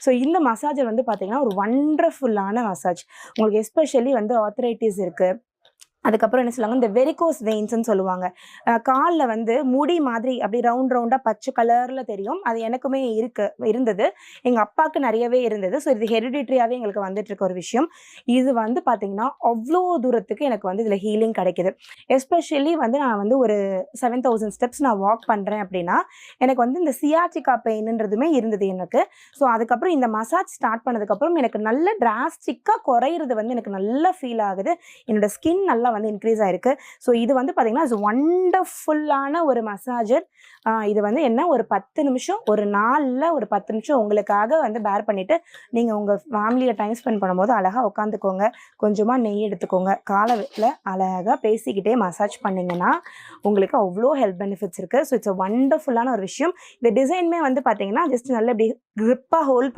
So இந்த massager வந்து பார்த்தீங்கன்னா ஒரு வண்டர்ஃபுல்லான மசாஜ். உங்களுக்கு எஸ்பெஷலி வந்து ஆர்த்ரைட்டிஸ் இருக்குது, அதுக்கப்புறம் என்ன சொல்லுவாங்க, இந்த வெரிகோஸ் வெயின்ஸ்ன்னு சொல்லுவாங்க. கால்ல வந்து முடி மாதிரி அப்படி ரவுண்டா பச்சை கலர்ல தெரியும். அது எனக்குமே இருந்தது. எங்க அப்பாவுக்கு நெறையவே இருந்தது. ஸோ இது ஹெரிடிட்ரியாவே எங்களுக்கு வந்துட்டு இருக்க ஒரு விஷயம். இது வந்து பார்த்தீங்கன்னா, அவ்ளோ தூரத்துக்கு எனக்கு வந்து இதில ஹீலிங் கிடைக்குது. எஸ்பெஷலி வந்து நான் வந்து ஒரு 7000 ஸ்டெப்ஸ் நான் வாக் பண்றேன் அப்படின்னா, எனக்கு வந்து இந்த சியாட்டிகா பெயின்ன்றதுமே இருந்தது எனக்கு. ஸோ அதுக்கப்புறம் இந்த மசாஜ் ஸ்டார்ட் பண்ணதுக்கப்புறம் எனக்கு நல்ல டிராஸ்டிக்கா குறையிறது வந்து எனக்கு நல்லா ஃபீல் ஆகுது. என்னோட ஸ்கின் நல்லா வந்து இன்க்ரீஸ் ஆயிருக்கு. ஸோ இது வந்து பார்த்தீங்கன்னா, இட்ஸ் வண்டர்ஃபுல்லான ஒரு மசாஜர். இது வந்து என்ன ஒரு 10 நிமிஷம், ஒரு நாள்ல ஒரு 10 நிமிஷம் உங்களுக்காக வந்து பேர் பண்ணிட்டு, நீங்க உங்க ஃபேமிலிய டைம் ஸ்பெண்ட் பண்ணும்போது அழகா உட்காந்துக்கோங்க. கொஞ்சமா நெய் எடுத்துக்கோங்க. காலைல அழகா பேசிக்கிட்டே மசாஜ் பண்ணீங்கன்னா, உங்களுக்கு அவ்ளோ ஹெல்த் பெனிஃபிட்ஸ் இருக்கு. ஸோ இட்ஸ் வண்டர்ஃபுல்லான ஒரு விஷயம். இந்த டிசைனுமே வந்து பார்த்தீங்கன்னா, ஜஸ்ட் நல்லா இப்படி கிரிப்பா ஹோல்ட்